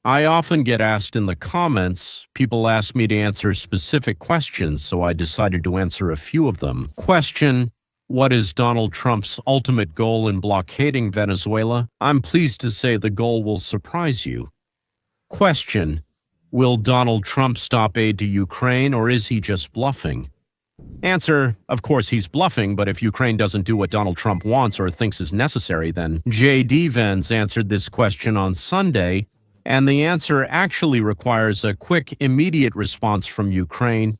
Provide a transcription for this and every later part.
I often get asked in the comments, people ask me to answer specific questions, so I decided to answer a few of them. Question: what is Donald Trump's ultimate goal in blockading Venezuela? I'm pleased to say the goal will surprise you. Question: will Donald Trump stop aid to Ukraine, or is he just bluffing? Answer: of course he's bluffing, but if Ukraine doesn't do what Donald Trump wants or thinks is necessary, then J.D. Vance answered this question on Sunday, and the answer actually requires a quick, immediate response from Ukraine.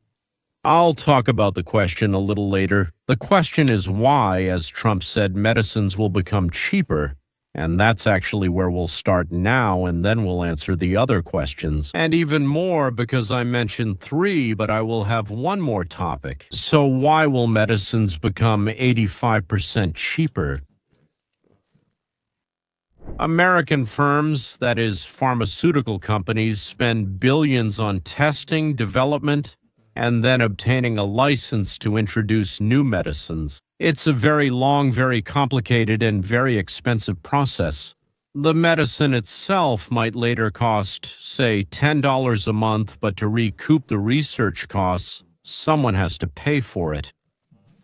I'll talk about the question a little later. The question is why, as Trump said, medicines will become cheaper. And that's actually where we'll start now, and then we'll answer the other questions. And even more, because I mentioned 3, but I will have one more topic. So why will medicines become 85% cheaper? American firms, that is, pharmaceutical companies, spend billions on testing, development, and then obtaining a license to introduce new medicines. It's a very long, very complicated, and very expensive process. The medicine itself might later cost, say, $10 a month, but to recoup the research costs, someone has to pay for it.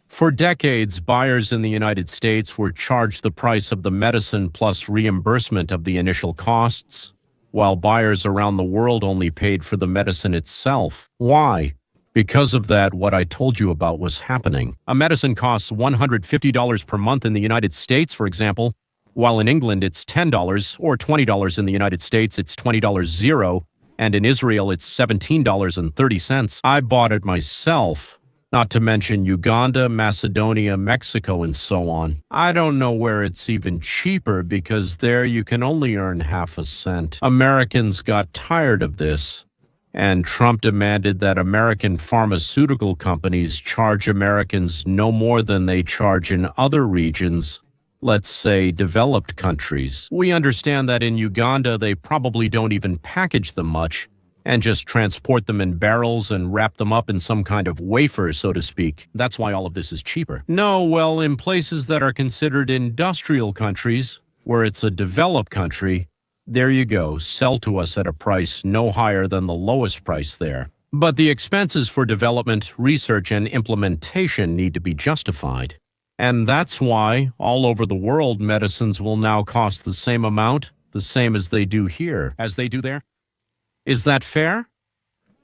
For decades, buyers in the United States were charged the price of the medicine plus reimbursement of the initial costs, while buyers around the world only paid for the medicine itself. Why? Because of that, what I told you about was happening. A medicine costs $150 per month in the United States, for example, while in England it's $10, or $20 in the United States, it's $20 zero, and in Israel it's $17.30. I bought it myself, not to mention Uganda, Macedonia, Mexico, and so on. I don't know where it's even cheaper because there you can only earn half a cent. Americans got tired of this, and Trump demanded that American pharmaceutical companies charge Americans no more than they charge in other regions, let's say developed countries. We understand that in Uganda they probably don't even package them much, and just transport them in barrels and wrap them up in some kind of wafer, so to speak. That's why all of this is cheaper. No, well, in places that are considered industrial countries, where it's a developed country, there you go, sell to us at a price no higher than the lowest price there. But the expenses for development, research, and implementation need to be justified. And that's why, all over the world, medicines will now cost the same amount, the same as they do here, as they do there. Is that fair?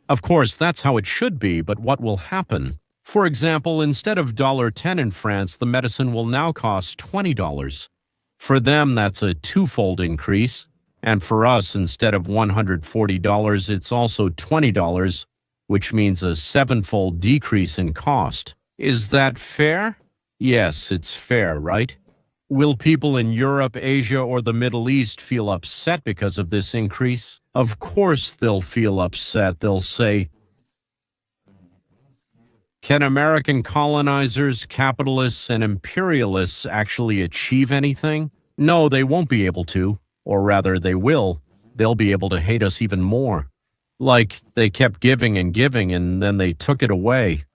Of course, that's how it should be, but what will happen? For example, instead of $1.10 in France, the medicine will now cost $20. For them, that's a twofold increase. And for us, instead of $140, it's also $20, which means a sevenfold decrease in cost. Is that fair? Yes, it's fair, right? Will people in Europe, Asia, or the Middle East feel upset because of this increase? Of course they'll feel upset. They'll say, can American colonizers, capitalists, and imperialists actually achieve anything? No, they won't be able to. Or rather, they will. They'll be able to hate us even more. Like, they kept giving and giving, and then they took it away.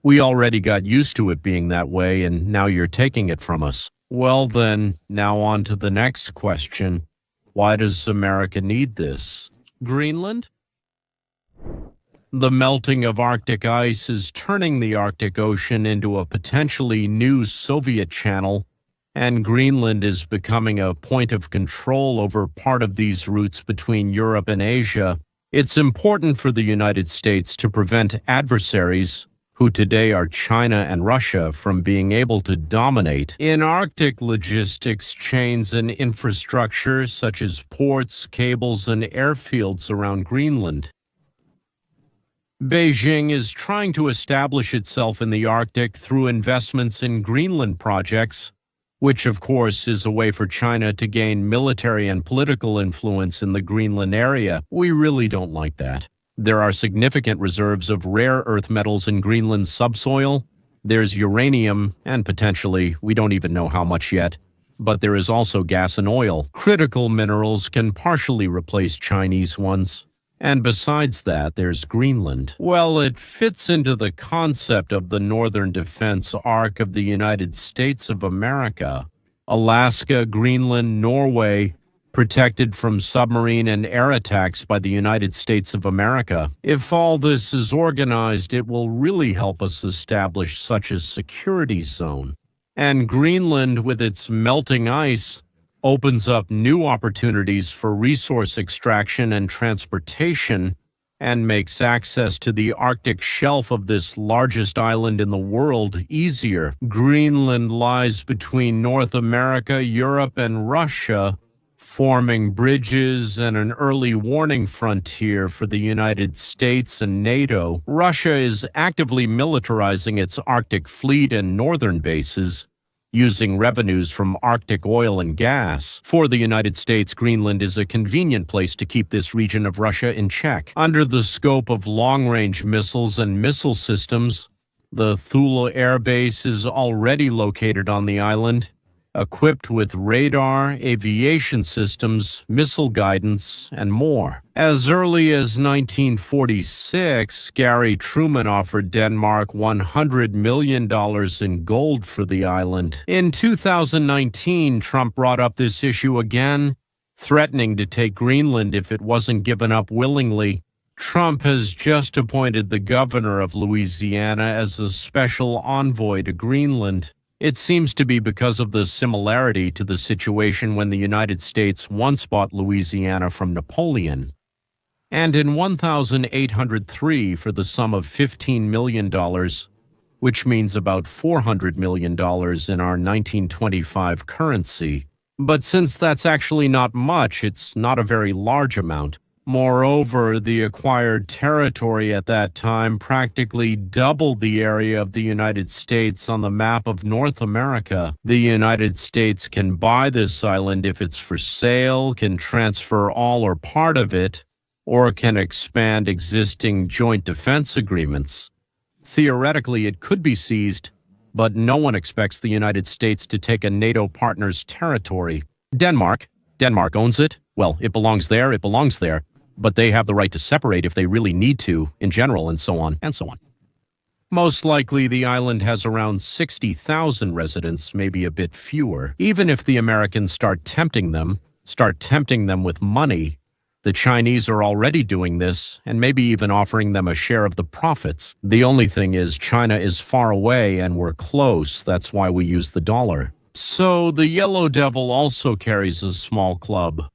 We already got used to it being that way, and now you're taking it from us. Well then, now on to the next question. Why does America need this? Greenland? The melting of Arctic ice is turning the Arctic Ocean into a potentially new Soviet channel, and Greenland is becoming a point of control over part of these routes between Europe and Asia. It's important for the United States to prevent adversaries, who today are China and Russia, from being able to dominate in Arctic logistics chains and infrastructure such as ports, cables, and airfields around Greenland. Beijing is trying to establish itself in the Arctic through investments in Greenland projects, which of course is a way for China to gain military and political influence in the Greenland area. We really don't like that. There are significant reserves of rare earth metals in Greenland's subsoil. There's uranium, and potentially, we don't even know how much yet, but there is also gas and oil. Critical minerals can partially replace Chinese ones. And besides that, there's Greenland. Well, it fits into the concept of the Northern Defense Arc of the United States of America. Alaska, Greenland, Norway, protected from submarine and air attacks by the United States of America. If all this is organized, it will really help us establish such a security zone. And Greenland, with its melting ice, opens up new opportunities for resource extraction and transportation, and makes access to the Arctic shelf of this largest island in the world easier. Greenland lies between North America, Europe, and Russia, forming bridges and an early warning frontier for the United States and NATO. Russia is actively militarizing its Arctic fleet and northern bases, using revenues from Arctic oil and gas. For the United States, Greenland is a convenient place to keep this region of Russia in check. Under the scope of long-range missiles and missile systems, the Thule Air Base is already located on the island, equipped with radar, aviation systems, missile guidance, and more. As early as 1946, Gary Truman offered Denmark $100 million in gold for the island. In 2019, Trump brought up this issue again, threatening to take Greenland if it wasn't given up willingly. Trump has just appointed the governor of Louisiana as a special envoy to Greenland. It seems to be because of the similarity to the situation when the United States once bought Louisiana from Napoleon. And in 1803, for the sum of $15 million, which means about $400 million in our 1925 currency. But since that's actually not much, it's not a very large amount. Moreover, the acquired territory at that time practically doubled the area of the United States on the map of North America. The United States can buy this island if it's for sale, can transfer all or part of it, or can expand existing joint defense agreements. Theoretically, it could be seized, but no one expects the United States to take a NATO partner's territory. Denmark owns it. Well, it belongs there, but they have the right to separate if they really need to, in general, and so on, and so on. Most likely, the island has around 60,000 residents, maybe a bit fewer. Even if the Americans start tempting them with money, the Chinese are already doing this, and maybe even offering them a share of the profits. The only thing is, China is far away and we're close. That's why we use the dollar. So the Yellow Devil also carries a small club.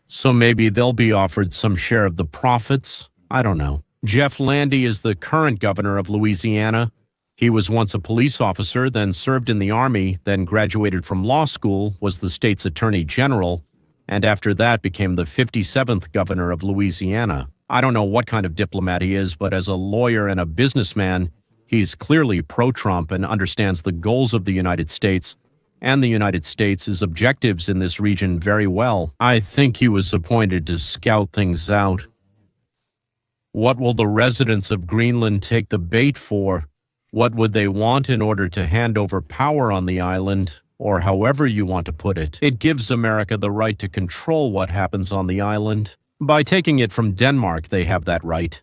So maybe they'll be offered some share of the profits. I don't know. Jeff Landy is the current governor of Louisiana. He was once a police officer, then served in the Army, then graduated from law school, was the state's attorney general, and after that became the 57th governor of Louisiana. I don't know what kind of diplomat he is, but as a lawyer and a businessman, he's clearly pro-Trump and understands the goals of the United States and the United States' objectives in this region very well. I think he was appointed to scout things out. What will the residents of Greenland take the bait for? What would they want in order to hand over power on the island, or however you want to put it? It gives America the right to control what happens on the island. By taking it from Denmark, they have that right.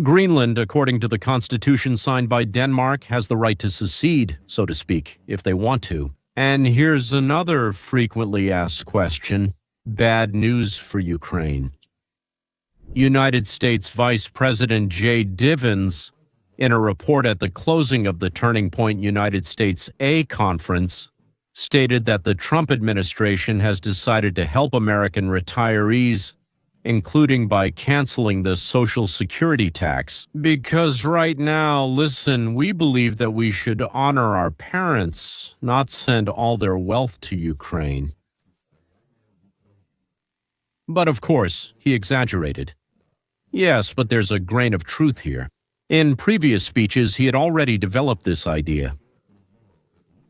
Greenland, according to the constitution signed by Denmark, has the right to secede, so to speak, if they want to. And here's another frequently asked question. Bad news for Ukraine. United States Vice President J. Divins, in a report at the closing of the Turning Point United States A conference, stated that the Trump administration has decided to help American retirees, including by canceling the Social Security tax. Because right now, listen, we believe that we should honor our parents, not send all their wealth to Ukraine. But of course, he exaggerated. Yes, but there's a grain of truth here. In previous speeches, he had already developed this idea.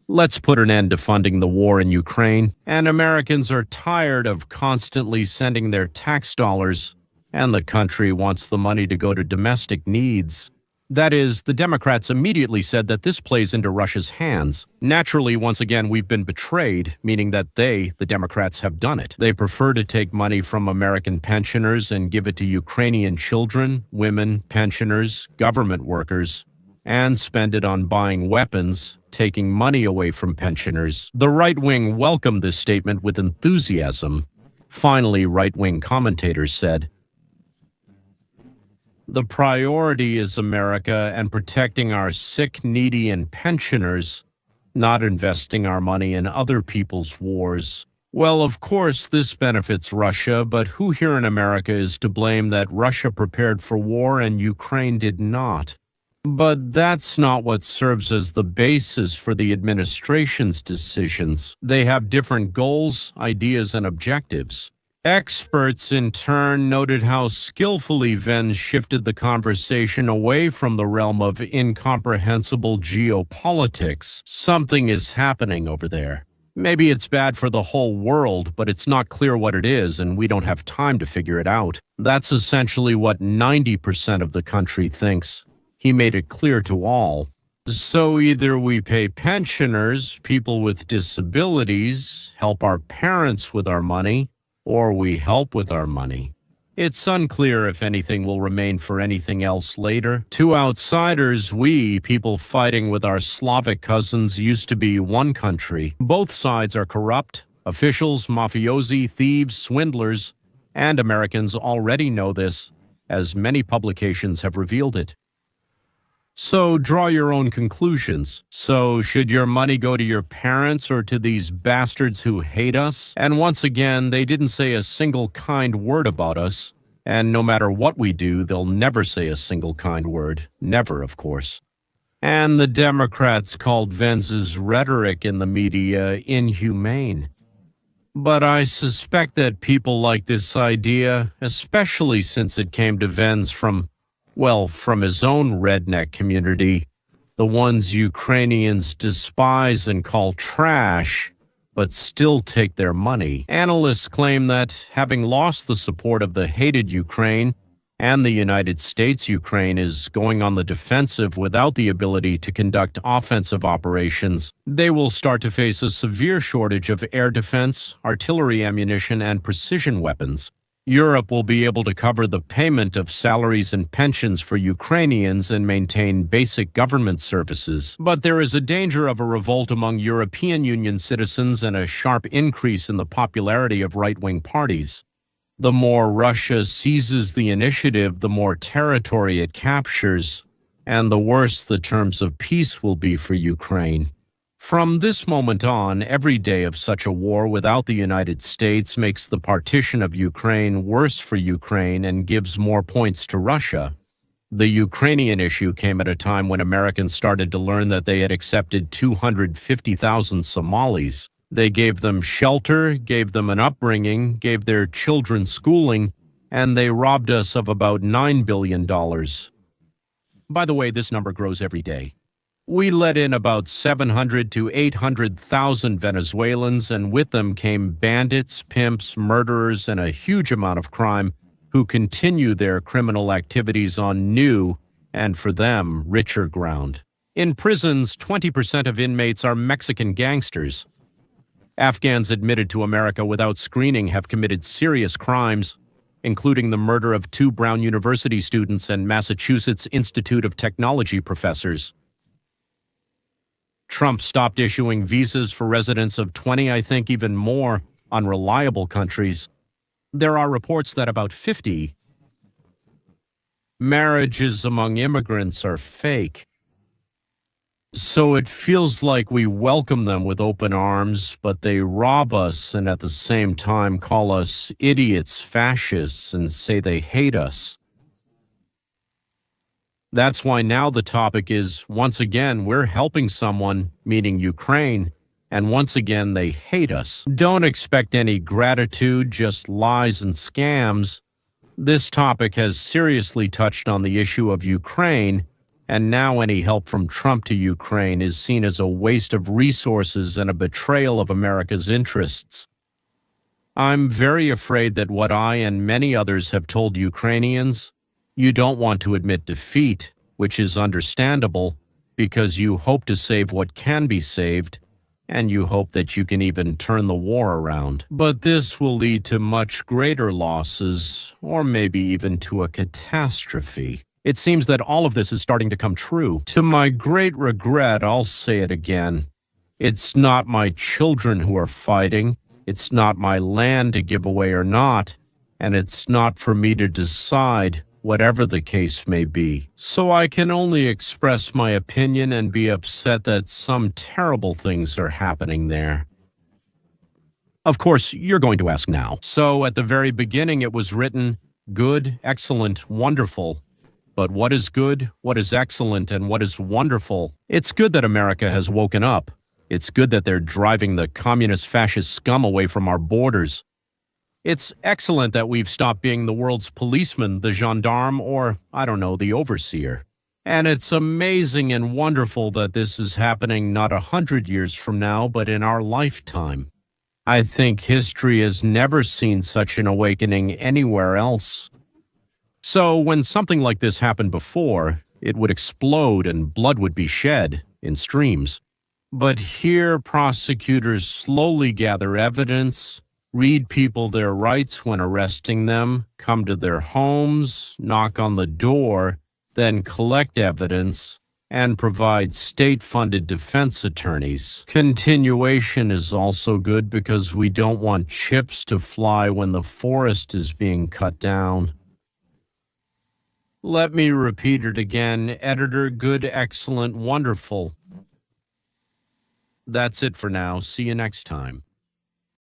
Let's put an end to funding the war in Ukraine, and Americans are tired of constantly sending their tax dollars, and the country wants the money to go to domestic needs. That is, the Democrats immediately said that this plays into Russia's hands. Naturally, once again, we've been betrayed, meaning that they, the Democrats, have done it. They prefer to take money from American pensioners and give it to Ukrainian children, women, pensioners, government workers, and spend it on buying weapons, taking money away from pensioners. The right wing welcomed this statement with enthusiasm. Finally, right-wing commentators said, "The priority is America and protecting our sick, needy, and pensioners, not investing our money in other people's wars." Well, of course, this benefits Russia, but who here in America is to blame that Russia prepared for war and Ukraine did not? But that's not what serves as the basis for the administration's decisions. They have different goals, ideas, and objectives. Experts, in turn, noted how skillfully Vence shifted the conversation away from the realm of incomprehensible geopolitics. Something is happening over there. Maybe it's bad for the whole world, but it's not clear what it is, and we don't have time to figure it out. That's essentially what 90% of the country thinks. He made it clear to all. So either we pay pensioners, people with disabilities, help our parents with our money, or we help with our money. It's unclear if anything will remain for anything else later. To outsiders, we, people fighting with our Slavic cousins, used to be one country. Both sides are corrupt. Officials, mafiosi, thieves, swindlers, and Americans already know this, as many publications have revealed it. So draw your own conclusions. So should your money go to your parents or to these bastards who hate us? And once again, they didn't say a single kind word about us. And no matter what we do, they'll never say a single kind word. Never, of course. And the Democrats called Vence's rhetoric in the media inhumane. But I suspect that people like this idea, especially since it came to Vence from his own redneck community, the ones Ukrainians despise and call trash, but still take their money. Analysts claim that, having lost the support of the hated Ukraine, and the United States, Ukraine is going on the defensive without the ability to conduct offensive operations, they will start to face a severe shortage of air defense, artillery ammunition, and precision weapons. Europe will be able to cover the payment of salaries and pensions for Ukrainians and maintain basic government services. But there is a danger of a revolt among European Union citizens and a sharp increase in the popularity of right-wing parties. The more Russia seizes the initiative, the more territory it captures, and the worse the terms of peace will be for Ukraine. From this moment on, every day of such a war without the United States makes the partition of Ukraine worse for Ukraine and gives more points to Russia. The Ukrainian issue came at a time when Americans started to learn that they had accepted 250,000 Somalis. They gave them shelter, gave them an upbringing, gave their children schooling, and they robbed us of about $9 billion. By the way, this number grows every day. We let in about 700 to 800,000 Venezuelans, and with them came bandits, pimps, murderers, and a huge amount of crime who continue their criminal activities on new, and for them, richer ground. In prisons, 20% of inmates are Mexican gangsters. Afghans admitted to America without screening have committed serious crimes, including the murder of 2 Brown University students and Massachusetts Institute of Technology professors. Trump stopped issuing visas for residents of 20, I think even more, unreliable countries. There are reports that about 50 marriages among immigrants are fake. So it feels like we welcome them with open arms, but they rob us and at the same time call us idiots, fascists, and say they hate us. That's why now the topic is, once again, we're helping someone, meaning Ukraine, and once again they hate us. Don't expect any gratitude, just lies and scams. This topic has seriously touched on the issue of Ukraine, and now any help from Trump to Ukraine is seen as a waste of resources and a betrayal of America's interests. I'm very afraid that what I and many others have told Ukrainians, you don't want to admit defeat, which is understandable, because you hope to save what can be saved, and you hope that you can even turn the war around. But this will lead to much greater losses, or maybe even to a catastrophe. It seems that all of this is starting to come true. To my great regret, I'll say it again. It's not my children who are fighting. It's not my land to give away or not, and it's not for me to decide, whatever the case may be. So I can only express my opinion and be upset that some terrible things are happening there. Of course, you're going to ask now. So at the very beginning it was written, good, excellent, wonderful. But what is good, what is excellent, and what is wonderful? It's good that America has woken up. It's good that they're driving the communist fascist scum away from our borders. It's excellent that we've stopped being the world's policeman, the gendarme, or, I don't know, the overseer. And it's amazing and wonderful that this is happening not 100 years from now, but in our lifetime. I think history has never seen such an awakening anywhere else. So when something like this happened before, it would explode and blood would be shed in streams. But here prosecutors slowly gather evidence, read people their rights when arresting them, come to their homes, knock on the door, then collect evidence, and provide state-funded defense attorneys. Continuation is also good because we don't want chips to fly when the forest is being cut down. Let me repeat it again, editor, good, excellent, wonderful. That's it for now. See you next time.